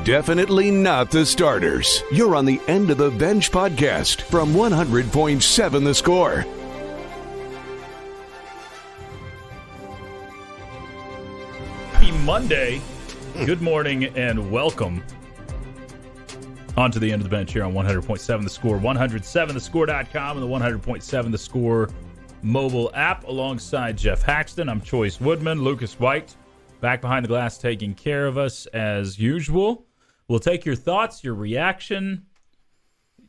Definitely not the starters. You're on the End of the Bench podcast from 100.7 The Score. Happy Monday. Good morning and welcome onto the End of the Bench here on 100.7 The Score, 107thescore.com, and the 100.7 The Score mobile app. Alongside Geoff Haxton, I'm Chois Woodman. Lucas White back behind the glass taking care of us as usual. We'll take your thoughts, your reaction,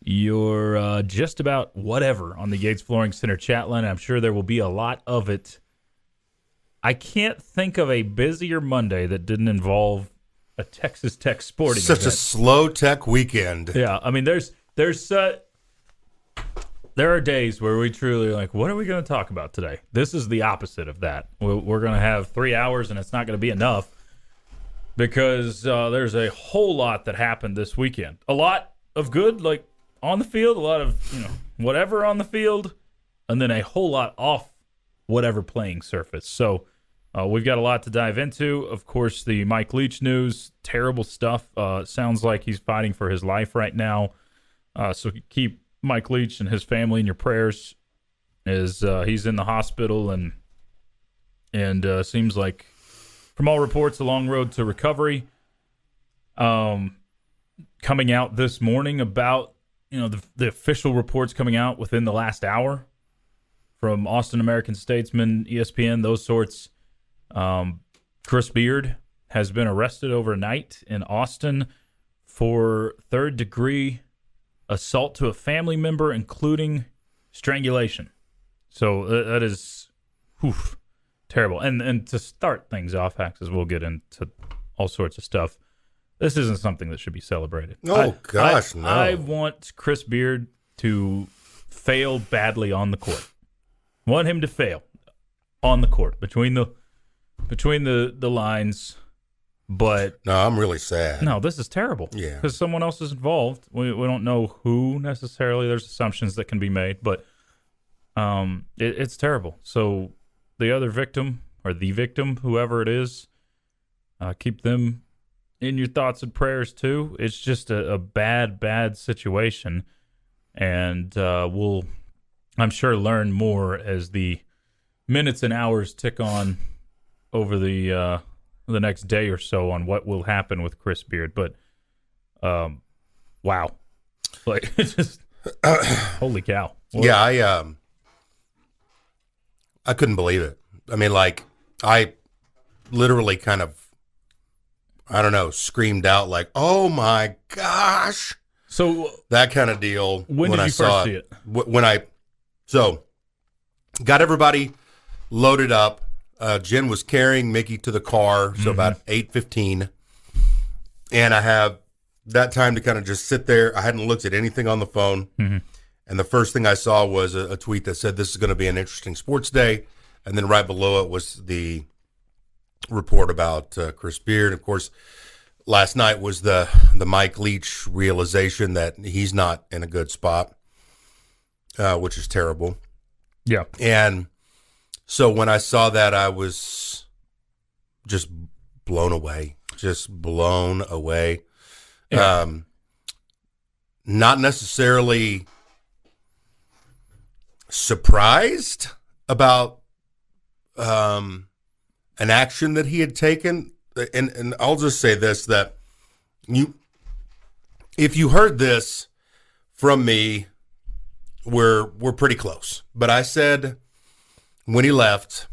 your just about whatever on the Yates Flooring Center chat line. I'm sure there will be a lot of it. I can't think of a busier Monday that didn't involve a Texas Tech sporting event. Such a slow Tech weekend. Yeah, I mean, there are days where we truly are like, what are we going to talk about today? This is the opposite of that. We're going to have 3 hours, and it's not going to be enough because there's a whole lot that happened this weekend. A lot of good, like on the field, a lot of whatever on the field, and then a whole lot off whatever playing surface. So we've got a lot to dive into. Of course, the Mike Leach news, terrible stuff. Sounds like he's fighting for his life right now. So keep Mike Leach and his family in your prayers as he's in the hospital and seems like, from all reports, a long road to recovery. Coming out this morning about the official reports coming out within the last hour from Austin American Statesman, ESPN, those sorts. Chris Beard has been arrested overnight in Austin for third-degree assault to a family member, including strangulation. So that is terrible. And to start things off, Hax, we'll get into all sorts of stuff. This isn't something that should be celebrated. No. I want Chris Beard to fail badly on the court. Want him to fail on the court between the lines. But no, I'm really sad. No, this is terrible. Yeah, because someone else is involved. We don't know who necessarily. There's assumptions that can be made, but it's terrible. So the other victim or the victim, whoever it is, keep them in your thoughts and prayers too. It's just a bad situation, and we'll, I'm sure, learn more as the minutes and hours tick on over the next day or so on what will happen with Chris Beard. But wow, like it's just holy cow. What? Yeah, I couldn't believe it. I mean, like, I literally kind of, I don't know, screamed out like, "Oh my gosh!" So that kind of deal. When did you first see it? When I got everybody loaded up. Jen was carrying Mickey to the car, so about 8:15, and I have that time to kind of just sit there. I hadn't looked at anything on the phone, and the first thing I saw was a tweet that said, "This is going to be an interesting sports day," and then right below it was the report about Chris Beard. Of course, last night was the Mike Leach realization that he's not in a good spot, which is terrible. Yeah, and so when I saw that, I was just blown away. Yeah. Not necessarily surprised about an action that he had taken. And I'll just say this, that if you heard this from me, we're pretty close. But I said, when he left,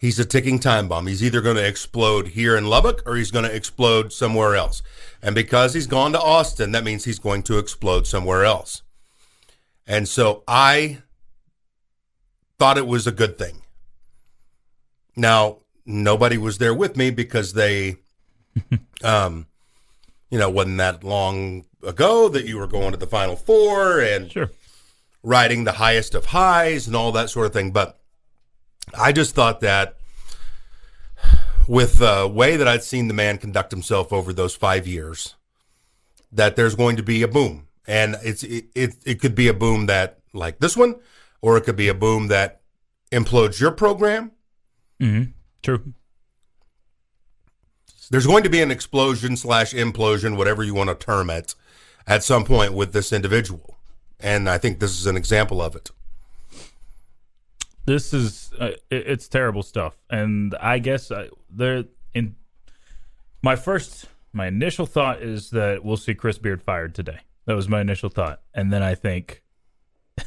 he's a ticking time bomb. He's either going to explode here in Lubbock or he's going to explode somewhere else. And because he's gone to Austin, that means he's going to explode somewhere else. And so I thought it was a good thing. Now, nobody was there with me because they, wasn't that long ago that you were going to the Final Four and sure, riding the highest of highs and all that sort of thing. But I just thought that with the way that I'd seen the man conduct himself over those 5 years, that there's going to be a boom. And it could be a boom that like this one, or it could be a boom that implodes your program. True. There's going to be an explosion / implosion, whatever you want to term it, at some point with this individual. And I think this is an example of it. This is it's terrible stuff. And I guess my initial thought is that we'll see Chris Beard fired today. That was my initial thought. And then I think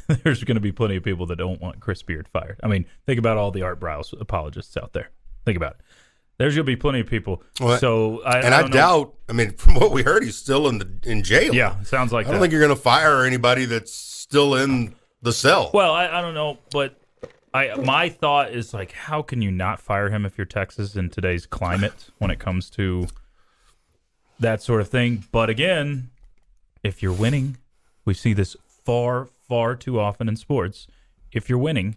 there's going to be plenty of people that don't want Chris Beard fired. I mean, think about all the Art Browse apologists out there. Think about it. There's going to be plenty of people. Well, so I doubt. I mean, from what we heard, he's still in jail. Yeah, sounds like I don't think you're going to fire anybody that's still in the cell. Well, I don't know, but my thought is like, how can you not fire him if you're Texas in today's climate when it comes to that sort of thing? But again, if you're winning, we see this far too often in sports. If you're winning,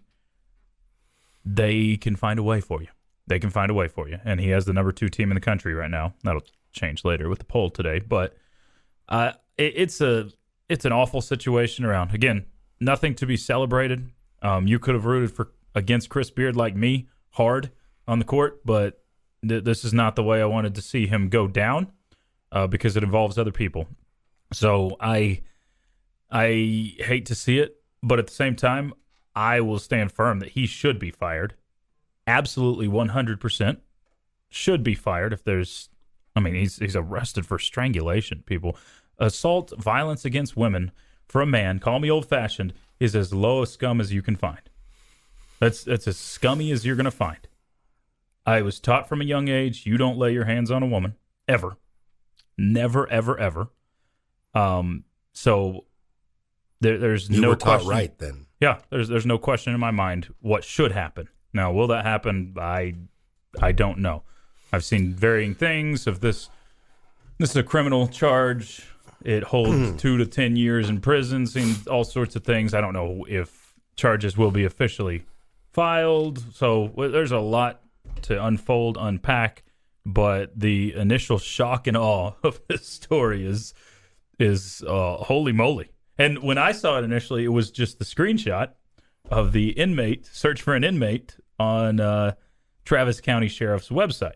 they can find a way for you. They can find a way for you. And he has the number 2 team in the country right now. That'll change later with the poll today. But it's an awful situation around. Again, nothing to be celebrated. You could have rooted against Chris Beard like me hard on the court, but this is not the way I wanted to see him go down because it involves other people. So I hate to see it, but at the same time, I will stand firm that he should be fired. Absolutely 100% should be fired if there's, I mean, he's arrested for strangulation, people. Assault, violence against women for a man, call me old-fashioned, is as low a scum as you can find. That's as scummy as you're going to find. I was taught from a young age, you don't lay your hands on a woman, ever. Never, ever, ever. So there's you no were taught question. right then. Yeah, there's no question in my mind what should happen. Now, will that happen? I don't know. I've seen varying things of this. This is a criminal charge. It holds 2 to 10 years in prison. Seen all sorts of things. I don't know if charges will be officially filed. So there's a lot to unpack. But the initial shock and awe of this story is holy moly. And when I saw it initially, it was just the screenshot of the inmate, search for an inmate on Travis County Sheriff's website.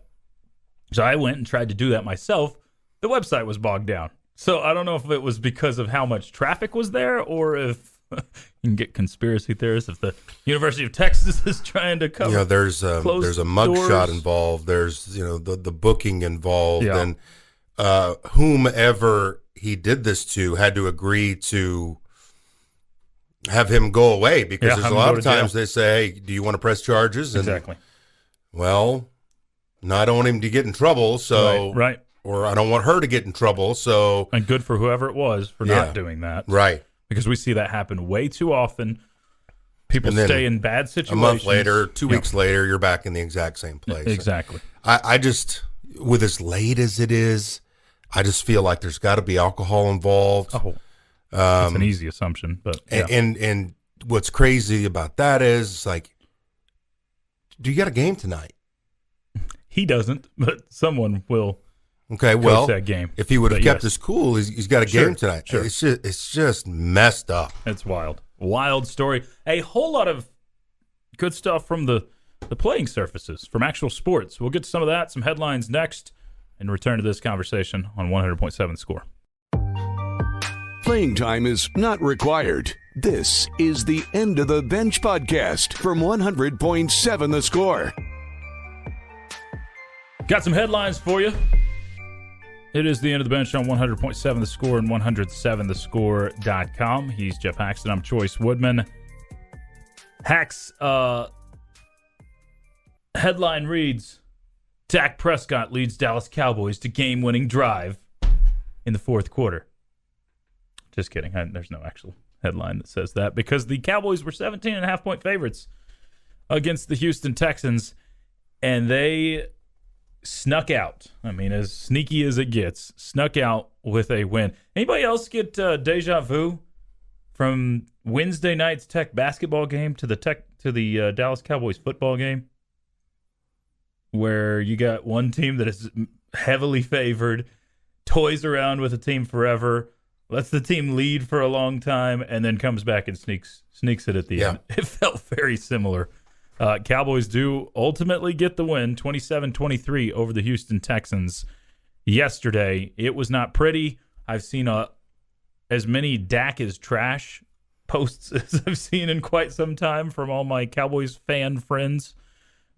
So I went and tried to do that myself. The website was bogged down. So I don't know if it was because of how much traffic was there or if you can get conspiracy theorists, if the University of Texas is trying to cover. There's a mugshot involved. There's, the booking involved. Yeah. And whomever he did this to had to agree to have him go away because there's a lot of times they say, hey, do you want to press charges? And, exactly. Well, no, I don't want him to get in trouble, so right. Or I don't want her to get in trouble, so and good for whoever it was for not doing that, right? Because we see that happen way too often. People stay in bad situations. A month later, 2 weeks later, you're back in the exact same place. Exactly. I just, with as late as it is, I just feel like there's got to be alcohol involved. Oh, that's an easy assumption, but and what's crazy about that is like, do you got a game tonight? He doesn't, but someone will. Okay, well, that game. If he would have kept his cool, he's got a game tonight. Sure. It's just messed up. It's wild story. A whole lot of good stuff from the playing surfaces, from actual sports. We'll get to some of that, some headlines next, and return to this conversation on 100.7 Score. Playing time is not required. This is the End of the Bench podcast from 100.7 The Score. Got some headlines for you. It is the End of the Bench on 100.7 The Score and 107thescore.com. He's Geoff Haxton. I'm Chois Woodman. Hax, headline reads, Dak Prescott leads Dallas Cowboys to game-winning drive in the fourth quarter. Just kidding. There's no actual headline that says that because the Cowboys were 17.5-point favorites against the Houston Texans, and they snuck out. I mean, as sneaky as it gets, snuck out with a win. Anybody else get deja vu from Wednesday night's Tech basketball game to the Dallas Cowboys football game, where you got one team that is heavily favored, toys around with a team forever, lets the team lead for a long time, and then comes back and sneaks it at the end. It felt very similar Cowboys do ultimately get the win, 27-23 over the Houston Texans yesterday. It was not pretty. I've seen as many Dak is trash posts as I've seen in quite some time from all my Cowboys fan friends,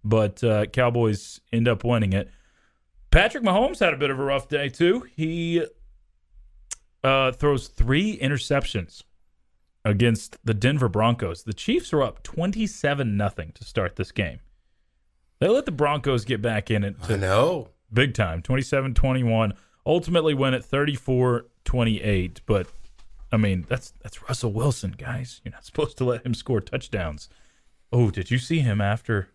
but Cowboys end up winning it. Patrick Mahomes had a bit of a rough day, too. He throws 3 interceptions against the Denver Broncos. The Chiefs are up 27-0 to start this game. They let the Broncos get back in it. I know. Big time, 27-21. Ultimately win at 34-28. But, I mean, that's Russell Wilson, guys. You're not supposed to let him score touchdowns. Oh, did you see him after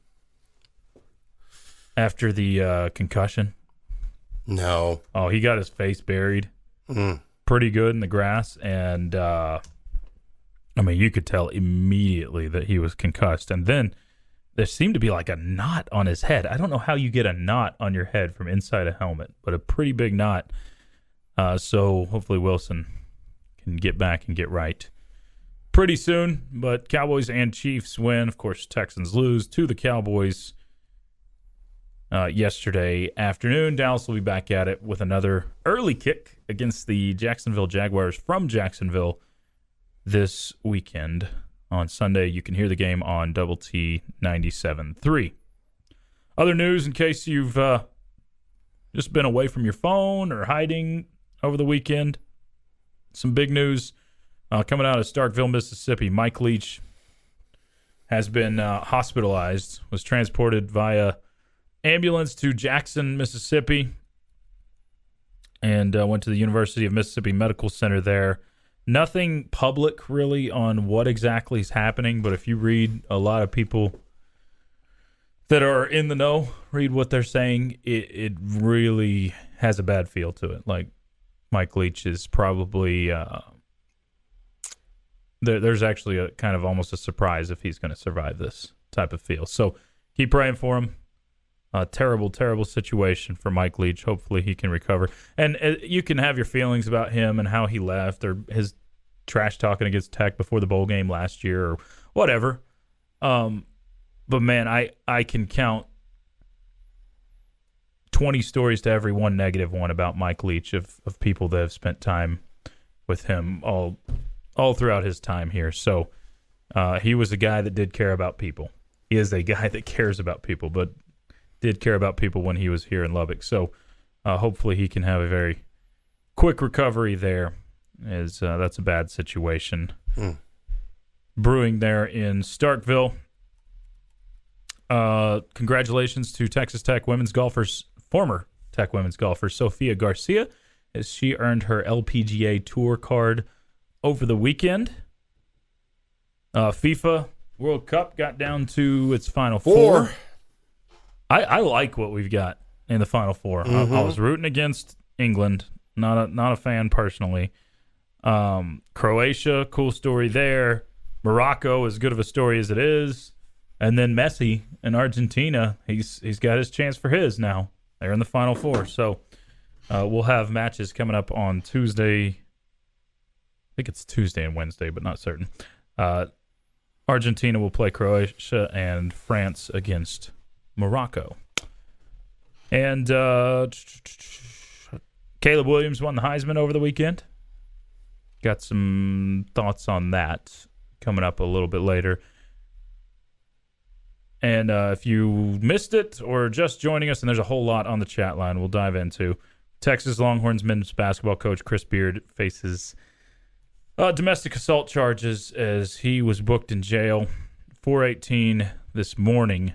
the concussion? No. Oh, he got his face buried pretty good in the grass. And, I mean, you could tell immediately that he was concussed. And then there seemed to be like a knot on his head. I don't know how you get a knot on your head from inside a helmet, but a pretty big knot. So hopefully Wilson can get back and get right pretty soon. But Cowboys and Chiefs win. Of course, Texans lose to the Cowboys yesterday afternoon. Dallas will be back at it with another early kick against the Jacksonville Jaguars from Jacksonville this weekend. On Sunday, you can hear the game on Double T 97.3. Other news, in case you've just been away from your phone or hiding over the weekend, some big news coming out of Starkville, Mississippi. Mike Leach has been hospitalized, was transported via ambulance to Jackson, Mississippi, and went to the University of Mississippi Medical Center there. Nothing public really on what exactly is happening, but if you read a lot of people that are in the know, read what they're saying, it really has a bad feel to it. Like Mike Leach is probably there's actually a kind of almost a surprise if he's going to survive this type of feel. So keep praying for him. Terrible, terrible situation for Mike Leach. Hopefully he can recover. And you can have your feelings about him and how he left or his trash talking against Tech before the bowl game last year or whatever. But, man, I can count 20 stories to every one negative one about Mike Leach of people that have spent time with him all throughout his time here. So he was a guy that did care about people. He is a guy that cares about people, but did care about people when he was here in Lubbock. So hopefully he can have a very quick recovery there, as that's a bad situation brewing there in Starkville. Congratulations to Texas Tech women's golfers, former Tech women's golfer Sofia Garcia, as she earned her LPGA Tour card over the weekend. FIFA World Cup got down to its Final Four. I like what we've got in the Final Four. I was rooting against England. Not a fan personally. Croatia, cool story there. Morocco, as good of a story as it is. And then Messi in Argentina, he's got his chance for his now. They're in the Final Four. So we'll have matches coming up on Tuesday. I think it's Tuesday and Wednesday, but not certain. Argentina will play Croatia and France against Morocco. And Caleb Williams won the Heisman over the weekend. Got some thoughts on that coming up a little bit later. And if you missed it or just joining us, and there's a whole lot on the chat line we'll dive into. Texas Longhorns men's basketball coach Chris Beard faces domestic assault charges as he was booked in jail 418 this morning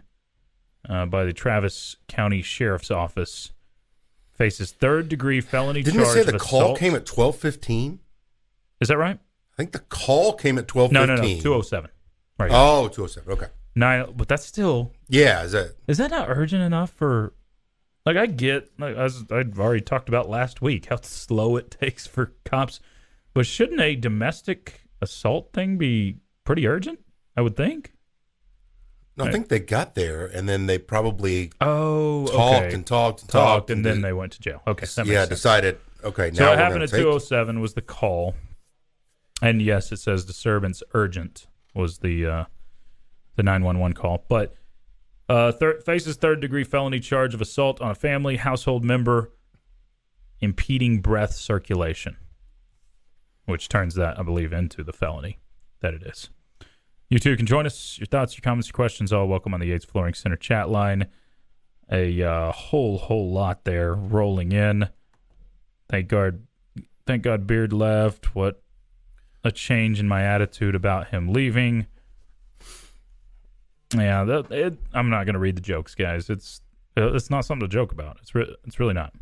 by the Travis County Sheriff's Office. Faces third-degree felony charge of assault. Didn't they say the call came at 12:15? Is that right? I think the call came at 12:15. No, 207. Right. Oh, 207. Okay. 9, but that's still... Yeah, is that not urgent enough for... Like, I get, as I've already talked about last week, how slow it takes for cops. But shouldn't a domestic assault thing be pretty urgent, I would think? No, I think they got there, and then they probably talked, and then they went to jail. Okay, that makes sense. Decided, okay, now so what happened at 207 was the call. And, yes, it says disturbance urgent was the the 911 call. But faces third-degree felony charge of assault on a family household member, impeding breath circulation, which turns that, I believe, into the felony that it is. You too can join us. Your thoughts, your comments, your questions, all welcome on the Yates Flooring Center chat line. A whole lot there rolling in. Thank God Beard left. What a change in my attitude about him leaving. Yeah, I'm not going to read the jokes, guys. It's not something to joke about. It's really not.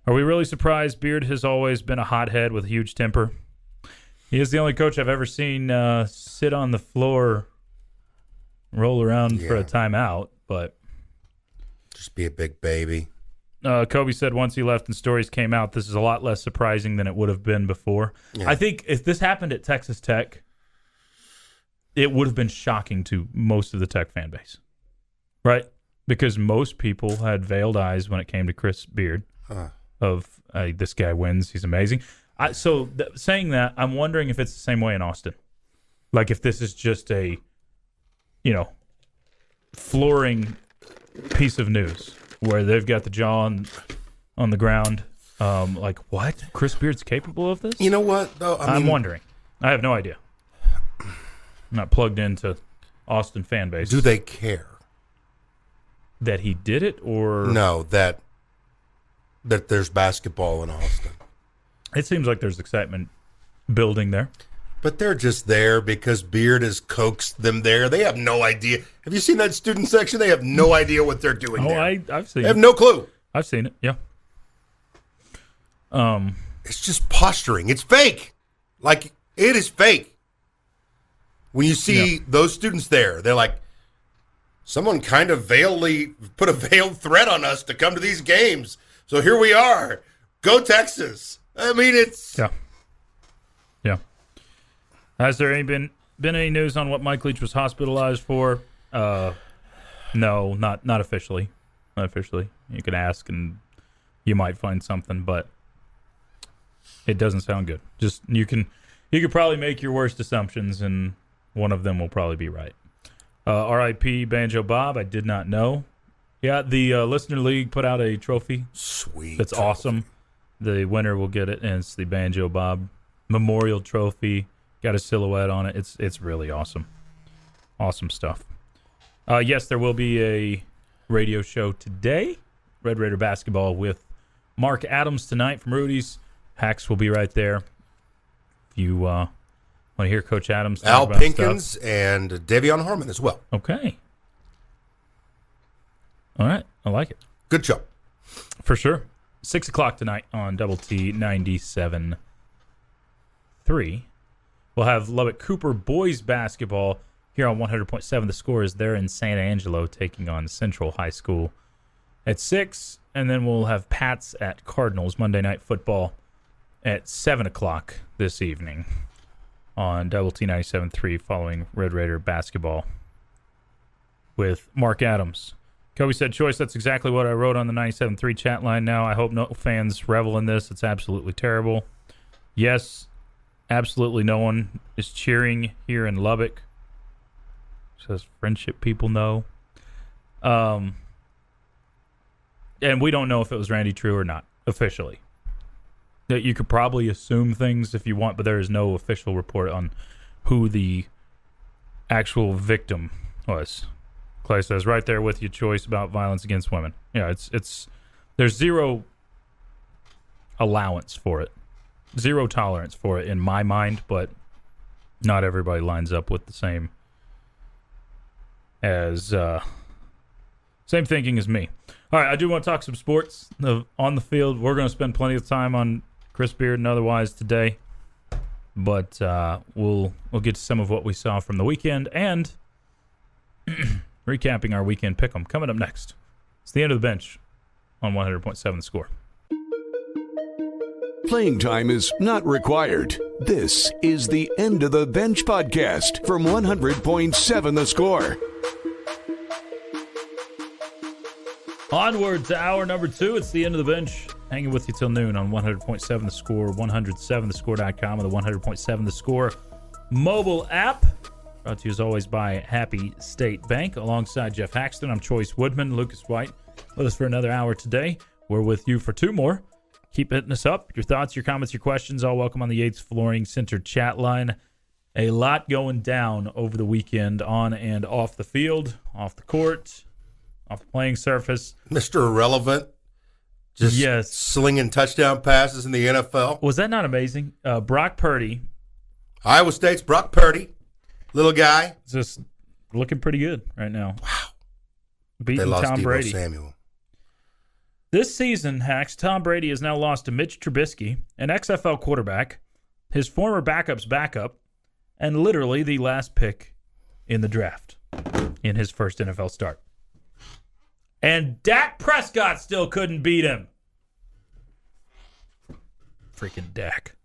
Are we really surprised? Beard has always been a hothead with a huge temper. He is the only coach I've ever seen sit on the floor, roll around for a timeout, but just be a big baby. Kobe said once he left and stories came out, this is a lot less surprising than it would have been before. Yeah. I think if this happened at Texas Tech, it would have been shocking to most of the Tech fan base, right? Because most people had veiled eyes when it came to Chris Beard of this guy wins, he's amazing. Saying that, I'm wondering if it's the same way in Austin. Like if this is just a, flooring piece of news where they've got the jaw on the ground. Like, what? Chris Beard's capable of this? You know what, though? I'm wondering. I have no idea. I'm not plugged into Austin fan base. Do they care? That he did it, or? No, that there's basketball in Austin. It seems like there's excitement building there. But they're just there because Beard has coaxed them there. They have no idea. Have you seen that student section? They have no idea what they're doing there. I've seen it. They have no clue. I've seen it, yeah. It's just posturing. It's fake. Like, it is fake. When you see those students there, they're like, someone kind of put a veiled threat on us to come to these games. So here we are. Go Texas. I mean, it's... Yeah. Has there been any news on what Mike Leach was hospitalized for? No, not officially. Not officially. You can ask and you might find something, but it doesn't sound good. Just you could probably make your worst assumptions, and one of them will probably be right. R.I.P. Banjo Bob. I did not know. Yeah, the Listener League put out a trophy. Sweet. That's awesome. The winner will get it, and it's the Banjo Bob Memorial Trophy. Got a silhouette on it. It's really awesome. Awesome stuff. Yes, there will be a radio show today. Red Raider basketball with Mark Adams tonight from Rudy's. Hax will be right there. If you want to hear Coach Adams talk Al about Pinkins stuff. And Davion Harmon as well. Okay. All right. I like it. Good show. For sure. 6 o'clock tonight on Double T 97.3. We'll have Lubbock Cooper boys basketball here on 100.7. The Score is there in San Angelo taking on Central High School at 6. And then we'll have Pats at Cardinals Monday Night Football at 7 o'clock this evening on Double T 97.3 following Red Raider basketball with Mark Adams. Kobe said, Choice, that's exactly what I wrote on the 97.3 chat line now. I hope no fans revel in this. It's absolutely terrible. Yes, absolutely no one is cheering here in Lubbock. Says friendship people know. And we don't know if it was Randy True or not, officially. You could probably assume things if you want, but there is no official report on who the actual victim was. Clay says, right there with you, Choice, about violence against women. Yeah, it's there's zero allowance for it. Zero tolerance for it in my mind, but not everybody lines up with the same thinking as me. All right, I do want to talk some sports on the field. We're going to spend plenty of time on Chris Beard and otherwise today, but we'll get to some of what we saw from the weekend and recapping our weekend pick'em coming up next. It's the end of the bench on 100.7 The Score. Playing time is not required. This is the End of the Bench podcast from 100.7 The Score. Onward to hour number 2. It's the End of the Bench. Hanging with you till noon on 100.7 The Score, 107thescore.com, and the 100.7 The Score mobile app. Brought to you as always by Happy State Bank. Alongside Geoff Haxton, I'm Chois Woodman. Lucas White with us for another hour today. We're with you for two more. Keep hitting us up. Your thoughts, your comments, your questions, all welcome on the Yates Flooring Center chat line. A lot going down over the weekend on and off the field, off the court, off the playing surface. Mr. Irrelevant, just slinging touchdown passes in the NFL. Was that not amazing? Brock Purdy. Iowa State's Brock Purdy. Little guy. Just looking pretty good right now. Wow. Beating they lost Tom Deebo Brady. Samuel. This season, Hax, Tom Brady has now lost to Mitch Trubisky, an XFL quarterback, his former backup's backup, and literally the last pick in the draft in his first NFL start. And Dak Prescott still couldn't beat him. Freaking Dak.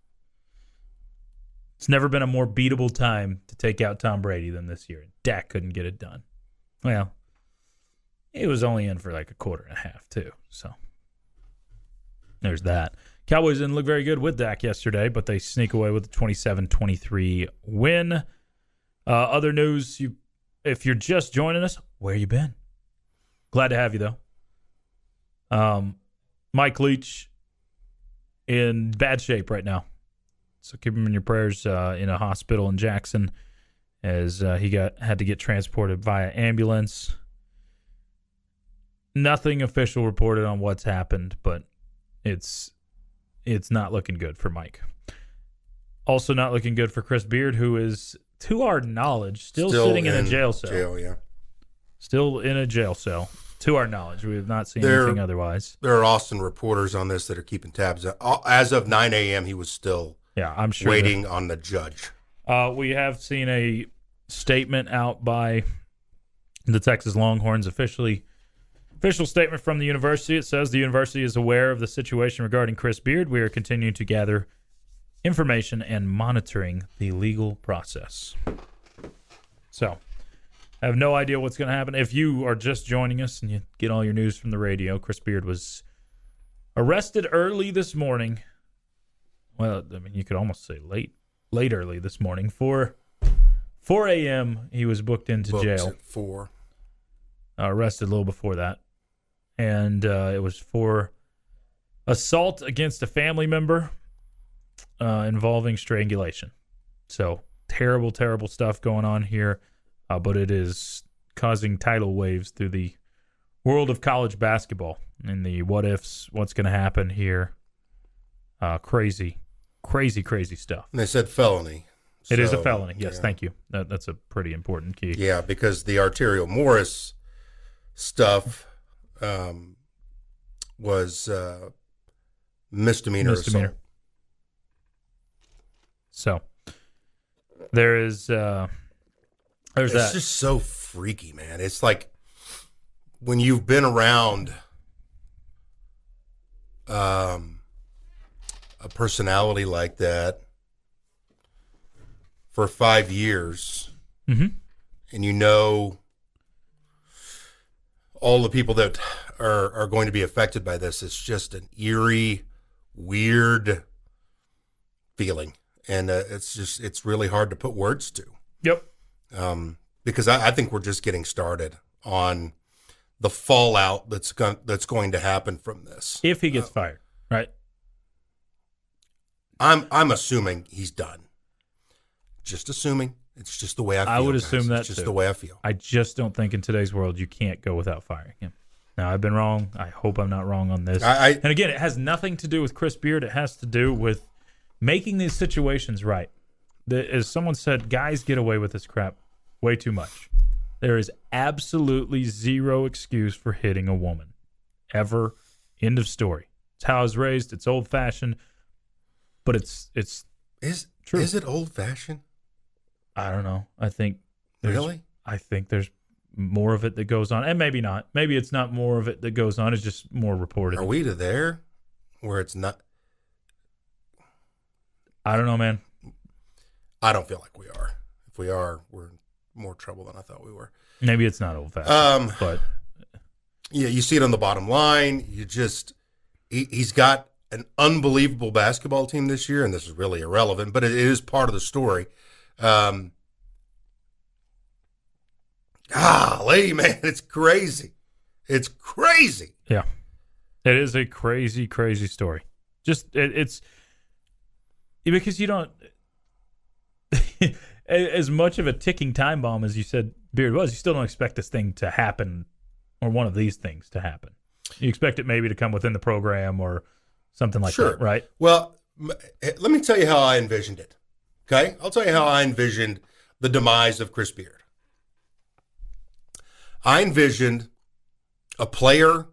It's never been a more beatable time to take out Tom Brady than this year. Dak couldn't get it done. Well, he was only in for like a quarter and a half, too. So there's that. Cowboys didn't look very good with Dak yesterday, but they sneak away with a 27-23 win. Other news, if you're just joining us, where you been? Glad to have you, though. Mike Leach in bad shape right now. So keep him in your prayers in a hospital in Jackson as he had to get transported via ambulance. Nothing official reported on what's happened, but it's not looking good for Mike. Also not looking good for Chris Beard, who is, to our knowledge, still sitting in a jail cell. Still in a jail cell. To our knowledge, we have not seen anything otherwise. There are Austin reporters on this that are keeping tabs. As of 9 a.m., he was still I'm sure waiting on the judge. We have seen a statement out by the Texas Longhorns official statement from the university. It says the university is aware of the situation regarding Chris Beard. We are continuing to gather information and monitoring the legal process. So, I have no idea what's going to happen. If you are just joining us and you get all your news from the radio, Chris Beard was arrested early this morning. Well, I mean, you could almost say late early this morning. 4 a.m. he was booked into jail. At 4. Arrested a little before that. And it was for assault against a family member involving strangulation. So terrible, terrible stuff going on here. But it is causing tidal waves through the world of college basketball and the what ifs, what's going to happen here. Crazy stuff. And they said felony. It is a felony. Yes, Thank you. That's a pretty important key. Yeah, because the Arterial Morris stuff was misdemeanor assault. So there's it's that. Just so freaky, man. It's like when you've been around a personality like that for 5 years, and you know all the people that are going to be affected by this. It's just an eerie, weird feeling, and it's really hard to put words to. Yep. Because I think we're just getting started on the fallout that's going to happen from this. If he gets fired, right? I'm assuming he's done. Just assuming. It's just the way I feel. I would assume that it's just too. the way I feel. I just don't think in today's world you can't go without firing him. Now, I've been wrong. I hope I'm not wrong on this. And again, it has nothing to do with Chris Beard. It has to do with making these situations right. As someone said, guys get away with this crap way too much. There is absolutely zero excuse for hitting a woman. Ever. End of story. It's how I was raised. It's old-fashioned. But it's true. Is it old-fashioned? I don't know. I think there's more of it that goes on. And maybe not. Maybe it's not more of it that goes on. It's just more reported. Are we to there where it's not? I don't know, man. I don't feel like we are. If we are, we're in more trouble than I thought we were. Maybe it's not old-fashioned. But yeah, you see it on the bottom line. He's got an unbelievable basketball team this year, and this is really irrelevant, but it is part of the story. golly, man, it's crazy. It's crazy. Yeah. It is a crazy, crazy story. Just, it's because you don't, as much of a ticking time bomb as you said Beard was, you still don't expect this thing to happen, or one of these things to happen. You expect it maybe to come within the program or something like that, right? Well, let me tell you how I envisioned it. Okay? I'll tell you how I envisioned the demise of Chris Beard. I envisioned a player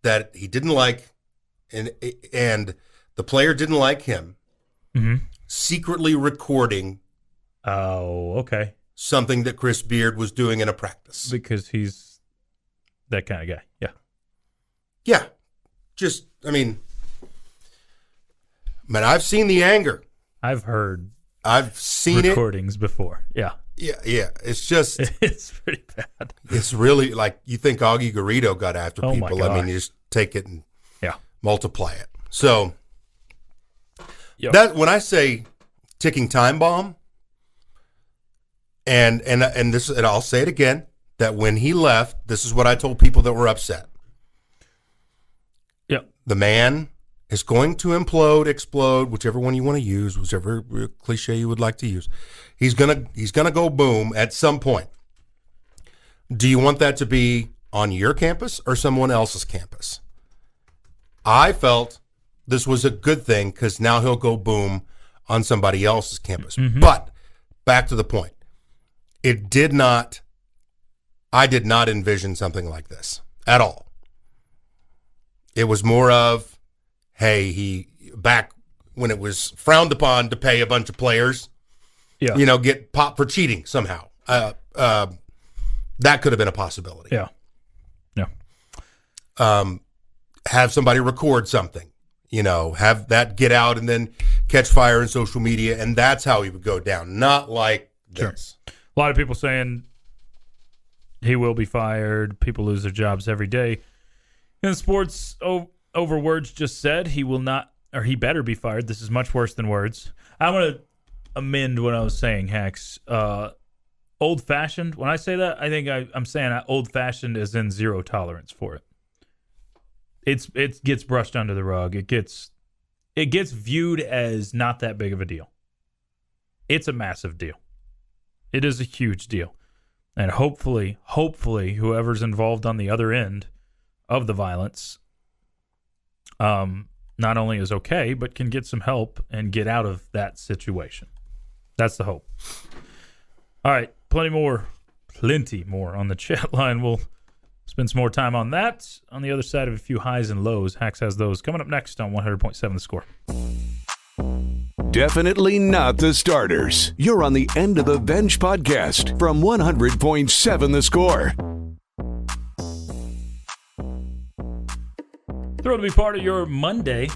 that he didn't like, and the player didn't like him, secretly recording something that Chris Beard was doing in a practice. Because he's that kind of guy. Yeah. Yeah. Just, man, I've seen the anger. I've heard seen recordings before. Yeah. Yeah. It's just, it's pretty bad. It's really like you think Augie Garrido got after people. My gosh. You just take it and yeah, multiply it. So that when I say ticking time bomb, and this, and I'll say it again, that when he left, this is what I told people that were upset. Yep. The man is going to explode, whichever one you want to use, whichever cliche you would like to use. He's gonna go boom at some point. Do you want that to be on your campus or someone else's campus? I felt this was a good thing because now he'll go boom on somebody else's campus. Mm-hmm. But back to the point. I did not envision something like this at all. It was more of, hey, back when it was frowned upon to pay a bunch of players, get popped for cheating somehow. That could have been a possibility. Yeah. Have somebody record something, have that get out and then catch fire in social media, and that's how he would go down. Not like this. Sure. A lot of people saying he will be fired. People lose their jobs every day. In sports, over words just said, he will not, or he better be fired. This is much worse than words. I'm going to amend what I was saying, Hax. Old-fashioned, when I say that, I think I'm saying old-fashioned as in zero tolerance for it. It gets brushed under the rug. It gets viewed as not that big of a deal. It's a massive deal. It is a huge deal. And hopefully, whoever's involved on the other end of the violence not only is okay, but can get some help and get out of that situation. That's the hope. All right, plenty more on the chat line. We'll spend some more time on that. On the other side of a few highs and lows, Hax has those coming up next on 100.7 The Score. Definitely not the starters. You're on the End of the Bench podcast from 100.7 The Score. Thrilled to be part of your Monday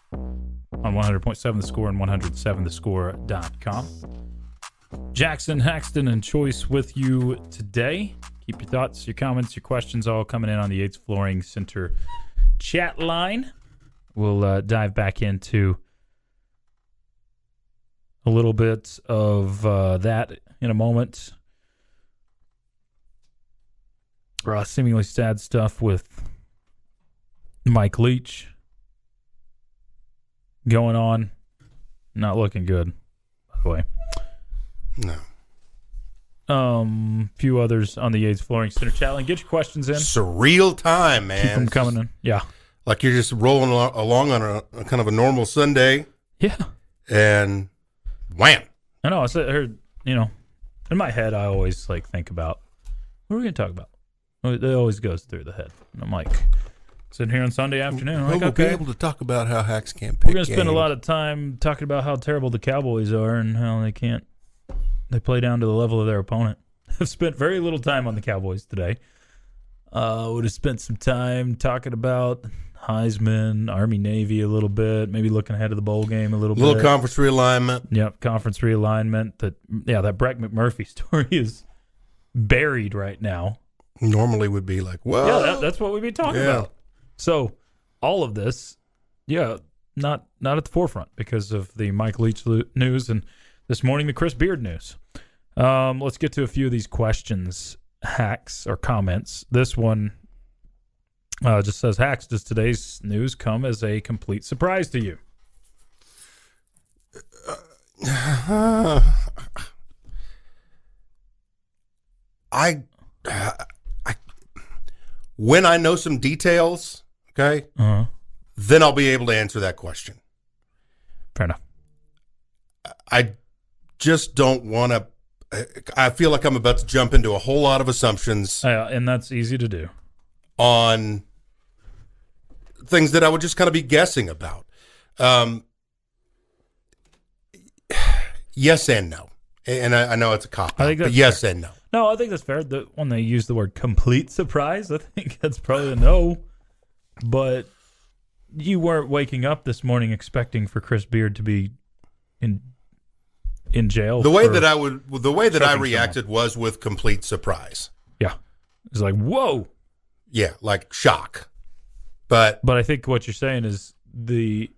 on 100.7 The Score and 107thescore.com. Jackson, Haxton, and Chois with you today. Keep your thoughts, your comments, your questions all coming in on the Yates Flooring Center chat line. We'll dive back into a little bit of that in a moment. Seemingly sad stuff with Mike Leach going on. Not looking good, by the way. No. Few others on the Yates Flooring Center chat line. Get your questions in. Surreal time, man. Keep them coming in. Yeah. Like you're just rolling along on a kind of a normal Sunday. Yeah. And wham. I know. I heard, in my head, I always think about, what are we going to talk about? It always goes through the head. And I'm like, sitting here on Sunday afternoon. We'll okay. be able to talk about how Hax can't pick. We're going to spend a lot of time talking about how terrible the Cowboys are and how they play down to the level of their opponent. I've spent very little time on the Cowboys today. Would have spent some time talking about Heisman, Army, Navy a little bit, maybe looking ahead of the bowl game a little bit. Little conference realignment. Yep, conference realignment. That Brett McMurphy story is buried right now. Normally would be like, well. Yeah, that's what we'd be talking about. So all of this, not at the forefront because of the Mike Leach news and this morning the Chris Beard news. Let's get to a few of these questions, hacks, or comments. This one just says, Hacks, does today's news come as a complete surprise to you? When I know some details, okay, then I'll be able to answer that question. Fair enough. I just don't want to. I feel like I'm about to jump into a whole lot of assumptions. And that's easy to do. On things that I would just kind of be guessing about. Yes and no. And I know it's a cop-out, but yes and no. No, I think that's fair. When they use the word complete surprise, I think that's probably a no. But you weren't waking up this morning expecting for Chris Beard to be in jail. The way that I reacted was with complete surprise. Yeah. It's like, whoa. Yeah, like shock. But I think what you're saying is the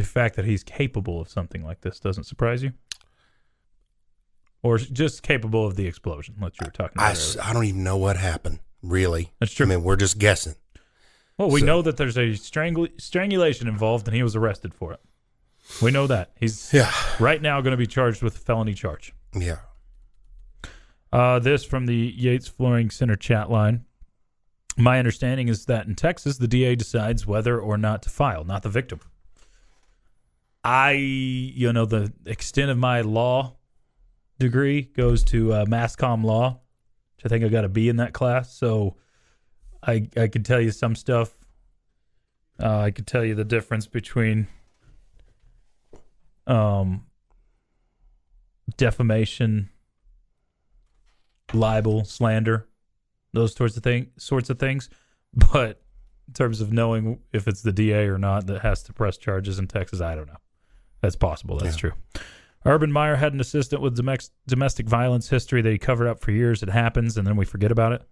fact that he's capable of something like this doesn't surprise you? Or just capable of the explosion that you were talking about earlier? I don't even know what happened, really. That's true. I mean, we're just guessing. Well, we know that there's a strangulation involved, and he was arrested for it. We know that. He's right now going to be charged with a felony charge. Yeah. This from the Yates Flooring Center chat line. My understanding is that in Texas, the DA decides whether or not to file, not the victim. The extent of my law degree goes to mass comm law, which I think I got a B in that class. So I could tell you some stuff. I could tell you the difference between defamation, libel, slander, those sorts of things. But in terms of knowing if it's the DA or not that has to press charges in Texas, I don't know. That's possible. That's true. Urban Meyer had an assistant with domestic violence history that he covered up for years. It happens, and then we forget about it.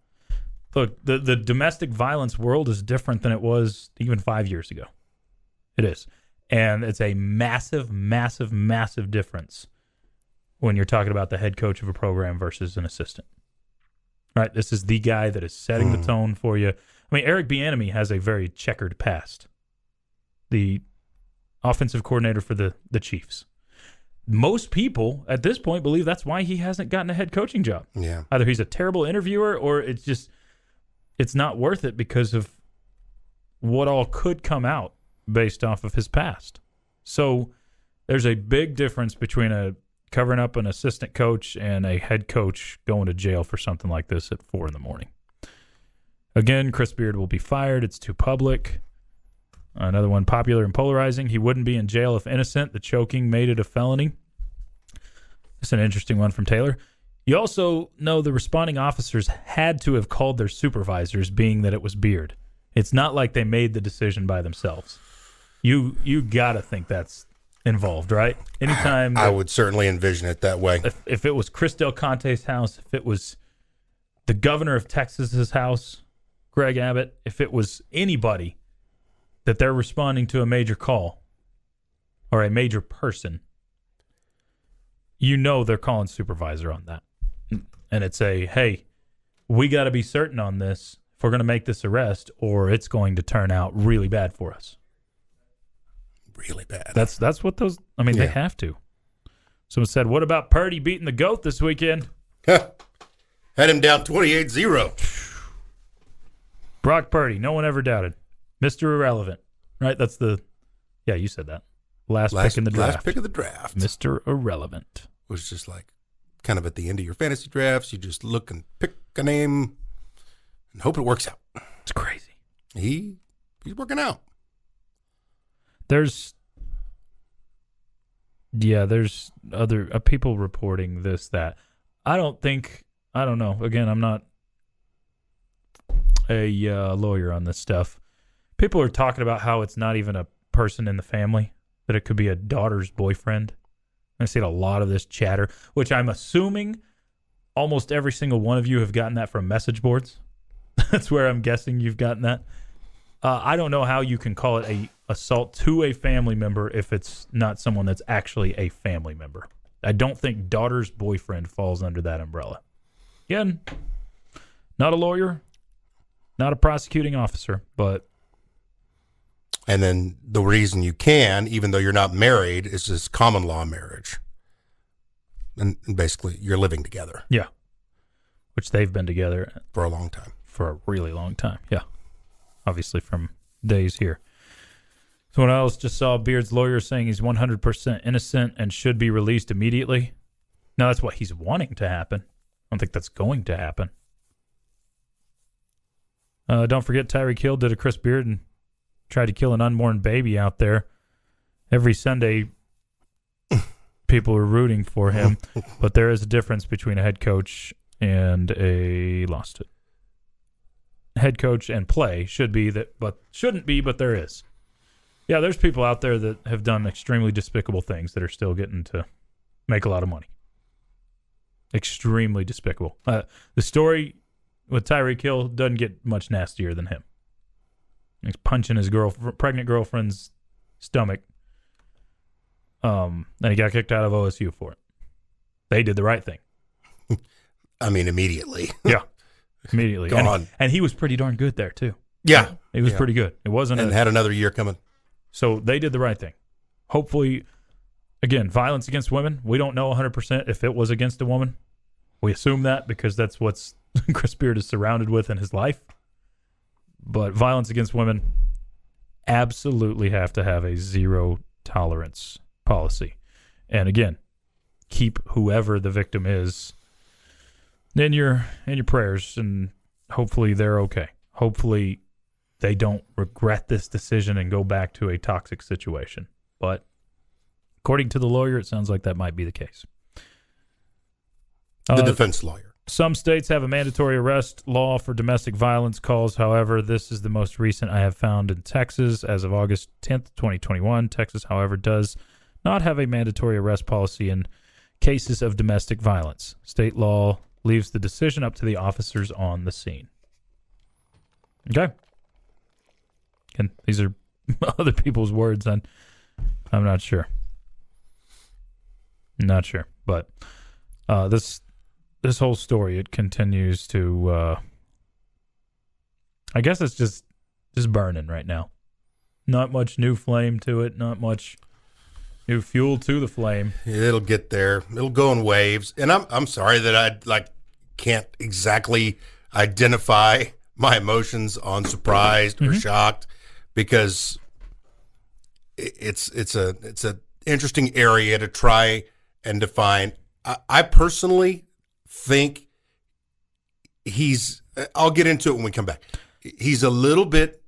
Look, the domestic violence world is different than it was even 5 years ago. It is. And it's a massive, massive, massive difference when you're talking about the head coach of a program versus an assistant. All right, this is the guy that is setting the tone for you. I mean, Eric Bieniemy has a very checkered past. The offensive coordinator for the Chiefs. Most people at this point believe that's why he hasn't gotten a head coaching job. Yeah. Either he's a terrible interviewer or it's not worth it because of what all could come out based off of his past. So there's a big difference between covering up an assistant coach and a head coach going to jail for something like this at 4 a.m. Again, Chris Beard will be fired. It's too public. Another one, popular and polarizing. He wouldn't be in jail if innocent. The choking made it a felony. It's an interesting one from Taylor. You also know the responding officers had to have called their supervisors, being that it was Beard. It's not like they made the decision by themselves. You got to think that's involved, right? Anytime I would certainly envision it that way. If it was Chris Del Conte's house, if it was the governor of Texas's house, Greg Abbott, if it was anybody that they're responding to a major call or a major person, you know they're calling supervisor on that. And it's hey, we got to be certain on this if we're going to make this arrest or it's going to turn out really bad for us. Really bad. That's what those, they have to. Someone said, what about Purdy beating the GOAT this weekend? Had him down 28-0. Brock Purdy, no one ever doubted. Mr. Irrelevant, right? That's you said that. Last pick in the draft. Last pick of the draft. Mr. Irrelevant. It was just like kind of at the end of your fantasy drafts. You just look and pick a name and hope it works out. It's crazy. He's working out. There's other people reporting this, that. I don't know. Again, I'm not a lawyer on this stuff. People are talking about how it's not even a person in the family, that it could be a daughter's boyfriend. I've seen a lot of this chatter, which I'm assuming almost every single one of you have gotten that from message boards. That's where I'm guessing you've gotten that. I don't know how you can call it a assault to a family member if it's not someone that's actually a family member. I don't think daughter's boyfriend falls under that umbrella. Again, not a lawyer, not a prosecuting officer, but... And then the reason you can, even though you're not married, is this common law marriage. And basically, you're living together. Yeah. Which they've been together. For a long time. For a really long time, yeah. Obviously from days here. Someone else just saw Beard's lawyer saying he's 100% innocent and should be released immediately. No, that's what he's wanting to happen. I don't think that's going to happen. Don't forget Tyreek Hill did a Chris Beard and tried to kill an unborn baby out there. Every Sunday, people are rooting for him, but there is a difference between a head coach and a lost it. Head coach and play should be that, but shouldn't be, but there is. Yeah, there's people out there that have done extremely despicable things that are still getting to make a lot of money. Extremely despicable. The story with Tyreek Hill doesn't get much nastier than him. He's punching his pregnant girlfriend's stomach. And he got kicked out of OSU for it. They did the right thing. I mean, immediately. Yeah, immediately. Gone. And he was pretty darn good there, too. Yeah. He was pretty good. It wasn't. And had another year coming. So they did the right thing. Hopefully, again, violence against women, we don't know 100% if it was against a woman. We assume that because that's what Chris Beard is surrounded with in his life. But violence against women absolutely have to have a zero tolerance policy. And again, keep whoever the victim is in your prayers, and hopefully they're okay. Hopefully they don't regret this decision and go back to a toxic situation. But according to the lawyer, it sounds like that might be the case. The defense lawyer. Some states have a mandatory arrest law for domestic violence calls. However, this is the most recent I have found in Texas as of August 10th, 2021. Texas, however, does not have a mandatory arrest policy in cases of domestic violence. State law leaves the decision up to the officers on the scene. Okay. And these are other people's words, and I'm not sure. Not sure. But this whole story, it continues to, I guess it's just burning right now. Not much new flame to it, not much new fuel to the flame. It'll get there. It'll go in waves. And I'm sorry that I can't exactly identify my emotions on surprised or shocked, because it's a interesting area to try and define. I personally think I'll get into it when we come back. He's a little bit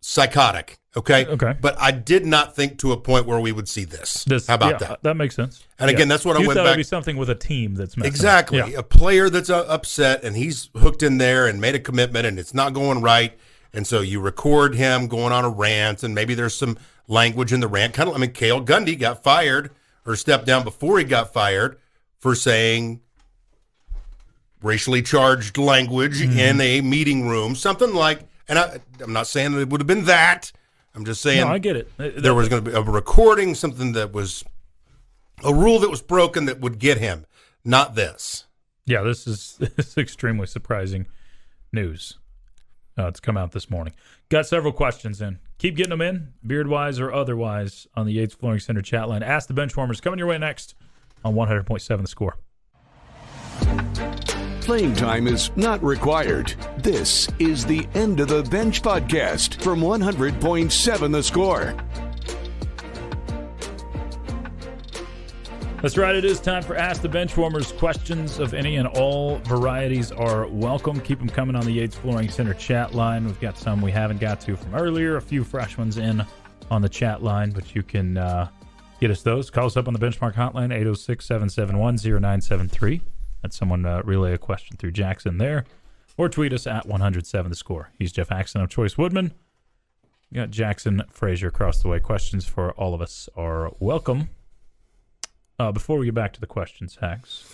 psychotic, okay? Okay. But I did not think to a point where we would see this. How about that? That makes sense. And again, that's what I went thought back. It'd be something with a team that's messing exactly up. Yeah. A player that's upset and he's hooked in there and made a commitment and it's not going right, and so you record him going on a rant, and maybe there's some language in the rant. Kind of, I mean, Cale Gundy got fired or stepped down before he got fired for saying racially charged language in a meeting room, something like. And I'm not saying that it would have been that. I'm just saying. No, I get it. There was going to be a recording, something that was a rule that was broken that would get him, not this. Yeah, this is extremely surprising news. It's come out this morning. Got several questions in. Keep getting them in, beard-wise or otherwise, on the Yates Flooring Center chat line. Ask the Benchwarmers. Coming your way next on 100.7 The Score. Playing time is not required. This is the End of the Bench podcast from 100.7 The Score. That's right. It is time for Ask the Benchwarmers. Questions of any and all varieties are welcome. Keep them coming on the Yates Flooring Center chat line. We've got some we haven't got to from earlier, a few fresh ones in on the chat line, but you can get us those. Call us up on the Benchmark hotline, 806-771-0973. Let someone relay a question through Jackson there, or tweet us at 107 The Score. He's Geoff Haxton of Chois Woodman. You got Jackson Frazier across the way. Questions for all of us are welcome. Before we get back to the questions, Hax.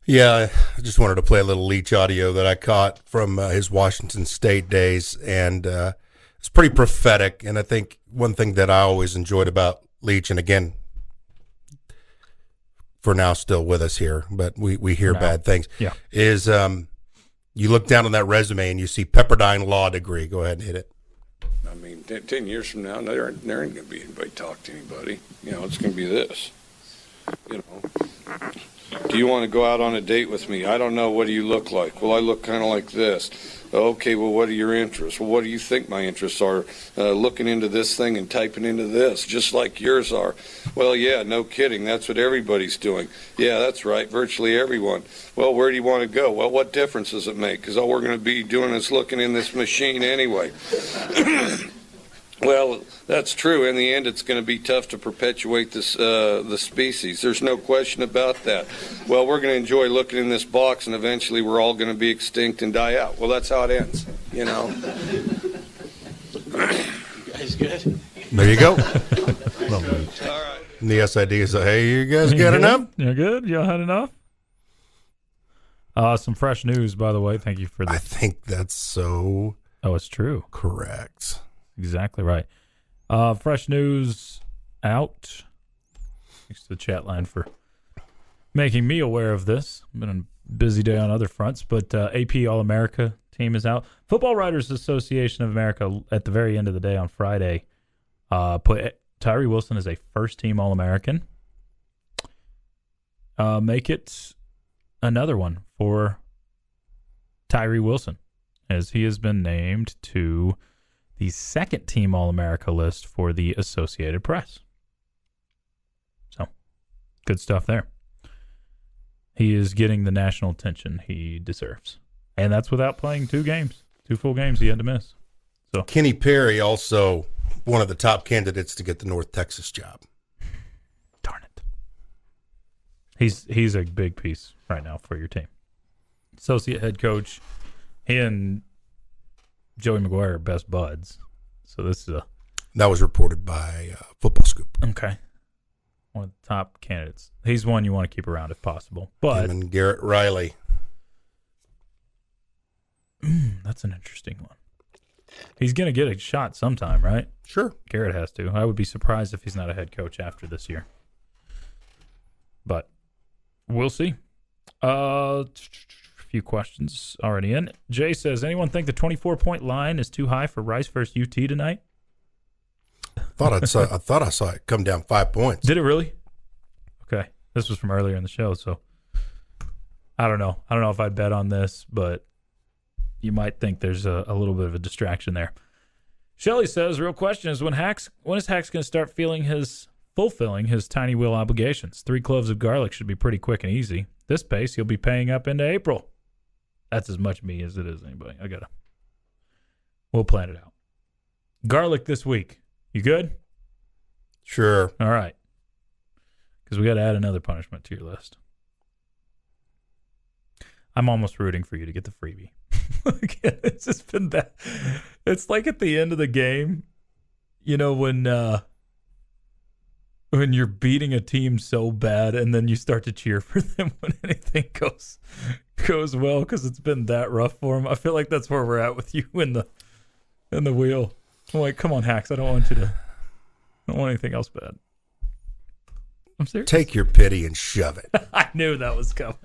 Yeah, I just wanted to play a little Leach audio that I caught from his Washington State days, and it's pretty prophetic. And I think one thing that I always enjoyed about Leach, and again, for now still with us here, but we hear bad things. Yeah. Is you look down on that resume and you see Pepperdine law degree. Go ahead and hit it. I mean, 10 years from now, there ain't going to be anybody talk to anybody. It's going to be this. Do you want to go out on a date with me? I don't know. What do you look like? Well, I look kind of like this. Okay, well, what are your interests? Well, what do you think my interests are? Looking into this thing and typing into this, just like yours are. Well, yeah, no kidding. That's what everybody's doing. Yeah, that's right. Virtually everyone. Well, where do you want to go? Well, what difference does it make? Because all we're going to be doing is looking in this machine anyway. Well, that's true. In the end, it's going to be tough to perpetuate this the species. There's no question about that. Well, we're going to enjoy looking in this box, and eventually we're all going to be extinct and die out. Well, that's how it ends, You guys good? There you go. All right. And the SID is like, hey, you guys got enough? You're good? Y'all had enough? Some fresh news, by the way. Thank you for I that. think that's so It's true. correct. Exactly right. Fresh news out. Thanks to the chat line for making me aware of this. Been a busy day on other fronts, but AP All-America team is out. Football Writers Association of America at the very end of the day on Friday put Tyree Wilson as a first-team All-American. Make it another one for Tyree Wilson, as he has been named to the second-team All-America list for the Associated Press. So, good stuff there. He is getting the national attention he deserves. And that's without playing two full games he had to miss. So Kenny Perry, also one of the top candidates to get the North Texas job. darn it. He's a big piece right now for your team. Associate head coach, he and Joey McGuire are best buds. So this is That was reported by Football Scoop. okay. One of the top candidates. He's one you want to keep around if possible. But Him and Garrett Riley. that's an interesting one. He's going to get a shot sometime, right? Sure. Garrett has to. I would be surprised if he's not a head coach after this year. But we'll see. A few questions already in. Jay says, anyone think the 24-point line is too high for Rice versus UT tonight? I thought I saw it come down 5 points. Did it really? Okay. This was from earlier in the show, so I don't know. I don't know if I'd bet on this, but you might think there's a little bit of a distraction there. Shelly says, real question is, when is Hax going to start fulfilling his tiny wheel obligations? 3 cloves of garlic should be pretty quick and easy. This pace, he'll be paying up into April. That's as much me as it is anybody. We'll plan it out. Garlic this week. You good? Sure. All right. Because we got to add another punishment to your list. I'm almost rooting for you to get the freebie. It's just been that. It's like at the end of the game, when you're beating a team so bad and then you start to cheer for them when anything goes well, because it's been that rough for them. I feel like that's where we're at with you in the wheel. I'm like, come on, Hax. I don't want anything else bad. I'm serious. Take your pity and shove it. I knew that was coming.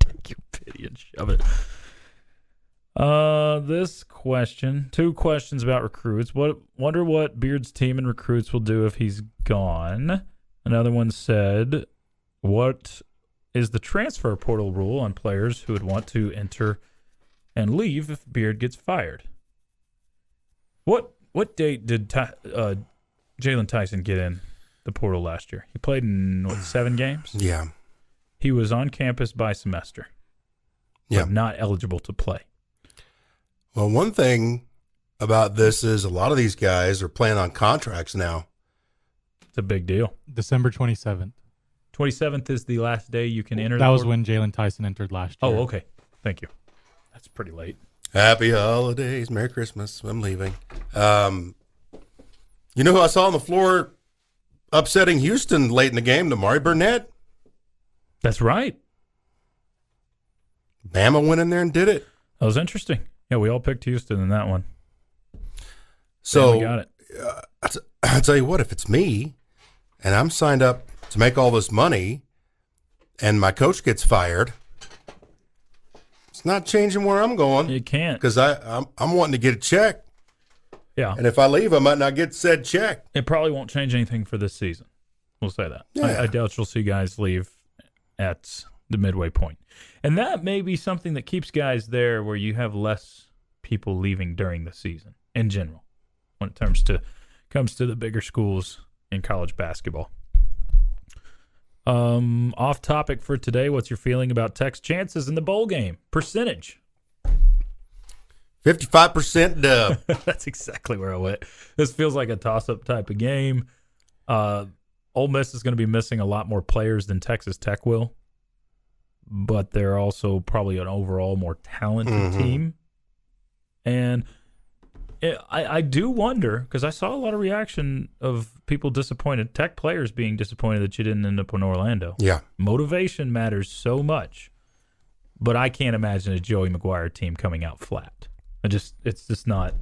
Take your pity and shove it. This question, 2 questions about recruits. Wonder what Beard's team and recruits will do if he's gone. Another one said, what is the transfer portal rule on players who would want to enter and leave if Beard gets fired? What date did Jalen Tyson get in the portal last year? He played in 7 games? Yeah. He was on campus by semester, Yeah. but not eligible to play. Well, one thing about this is a lot of these guys are playing on contracts now. It's a big deal. December 27th. 27th is the last day you can enter. That the was portal? when Jalen Tyson entered last year. Oh, okay. Thank you. That's pretty late. Happy holidays. Merry Christmas. I'm leaving. You know who I saw on the floor upsetting Houston late in the game? Damari Burnett. That's right. Bama went in there and did it. That was interesting. Yeah, we all picked Houston in that one. So we got it. I'll tell you what, if it's me and I'm signed up to make all this money and my coach gets fired, it's not changing where I'm going. You can't. Because I'm wanting to get a check. Yeah. And if I leave, I might not get said check. It probably won't change anything for this season. We'll say that. Yeah. I doubt you'll see guys leave at the midway point. And that may be something that keeps guys there where you have less people leaving during the season in general when it comes to the bigger schools in college basketball. Off topic for today, what's your feeling about Tech's chances in the bowl game? Percentage. 55% dub. That's exactly where I went. This feels like a toss-up type of game. Ole Miss is going to be missing a lot more players than Texas Tech will, but they're also probably an overall more talented team. And I do wonder, because I saw a lot of reaction of people disappointed, Tech players being disappointed that you didn't end up in Orlando. Yeah. Motivation matters so much, but I can't imagine a Joey McGuire team coming out flat. It's just not,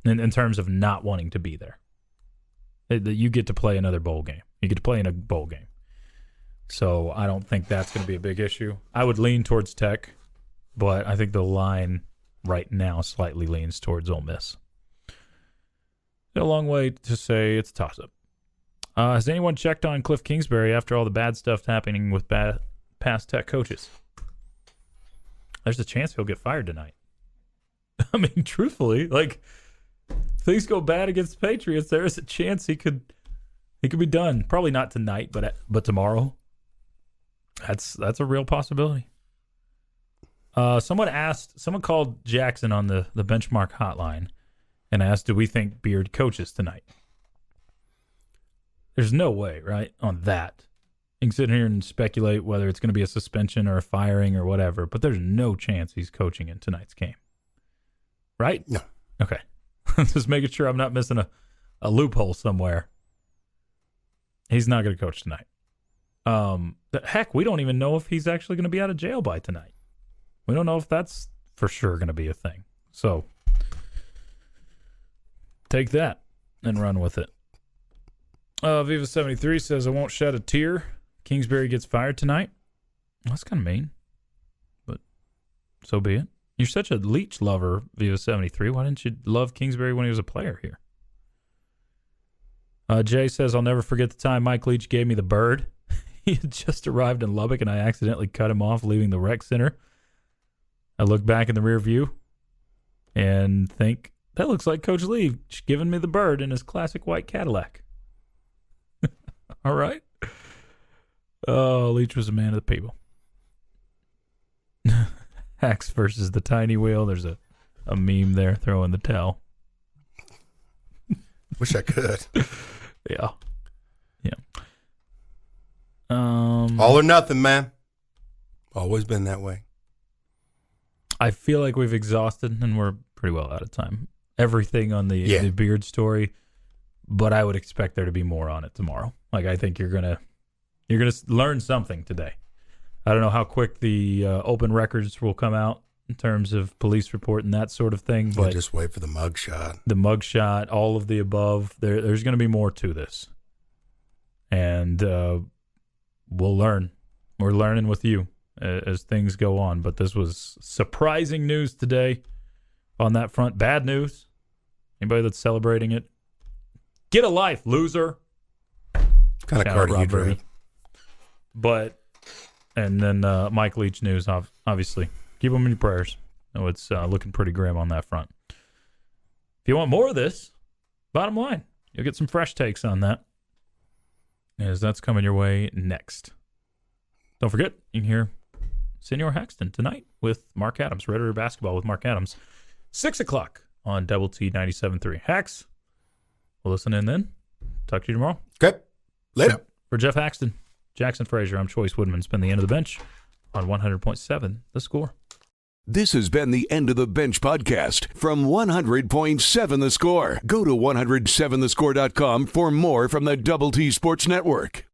in terms of not wanting to be there. You get to play another bowl game. You get to play in a bowl game. So I don't think that's going to be a big issue. I would lean towards Tech, but I think the line right now slightly leans towards Ole Miss. A long way to say it's a toss-up. Has anyone checked on Cliff Kingsbury after all the bad stuff happening with past Tech coaches? There's a chance he'll get fired tonight. I mean, truthfully, like, if things go bad against the Patriots, there is a chance he could be done. Probably not tonight, but tomorrow. That's a real possibility. Someone called Jackson on the Benchmark hotline and asked, do we think Beard coaches tonight? There's no way, right, on that. You can sit here and speculate whether it's going to be a suspension or a firing or whatever, but there's no chance he's coaching in tonight's game. Right? No. Okay. Just making sure I'm not missing a loophole somewhere. He's not going to coach tonight. Heck, we don't even know if he's actually going to be out of jail by tonight. We don't know if that's for sure going to be a thing. So take that and run with it. Viva73 says, I won't shed a tear. Kingsbury gets fired tonight. That's kind of mean, but so be it. You're such a Leach lover, Viva73. Why didn't you love Kingsbury when he was a player here? Jay says, I'll never forget the time Mike Leach gave me the bird. He had just arrived in Lubbock, and I accidentally cut him off leaving the rec center. I look back in the rear view and think, that looks like Coach Leach giving me the bird in his classic white Cadillac. All right. Oh, Leach was a man of the people. Hax versus the tiny wheel. There's a meme there throwing the towel. Wish I could. Yeah. All or nothing, man. Always been that way. I feel like we've exhausted, and we're pretty well out of time. Everything on the Beard story, but I would expect there to be more on it tomorrow. Like, I think you're gonna learn something today. I don't know how quick the open records will come out in terms of police report and that sort of thing. But just wait for the mugshot. The mugshot, all of the above. There's going to be more to this. And we'll learn. We're learning with you as things go on. But this was surprising news today on that front. Bad news. Anybody that's celebrating it, get a life, loser. Kind of cardio. But... And then Mike Leach news, obviously. Keep them in your prayers. Oh, it's looking pretty grim on that front. If you want more of this, bottom line, you'll get some fresh takes on that, as that's coming your way next. Don't forget, you can hear Senor Haxton tonight with Mark Adams, Red River Basketball with Mark Adams, 6 o'clock on Double T 97.3. Hax, we'll listen in then. Talk to you tomorrow. Okay. Later. For Geoff Haxton, Jackson Frazier, I'm Chois Woodman. It's been the end of the bench on 100.7 The Score. This has been the End of the Bench podcast from 100.7 The Score. Go to 107thescore.com for more from the Double T Sports Network.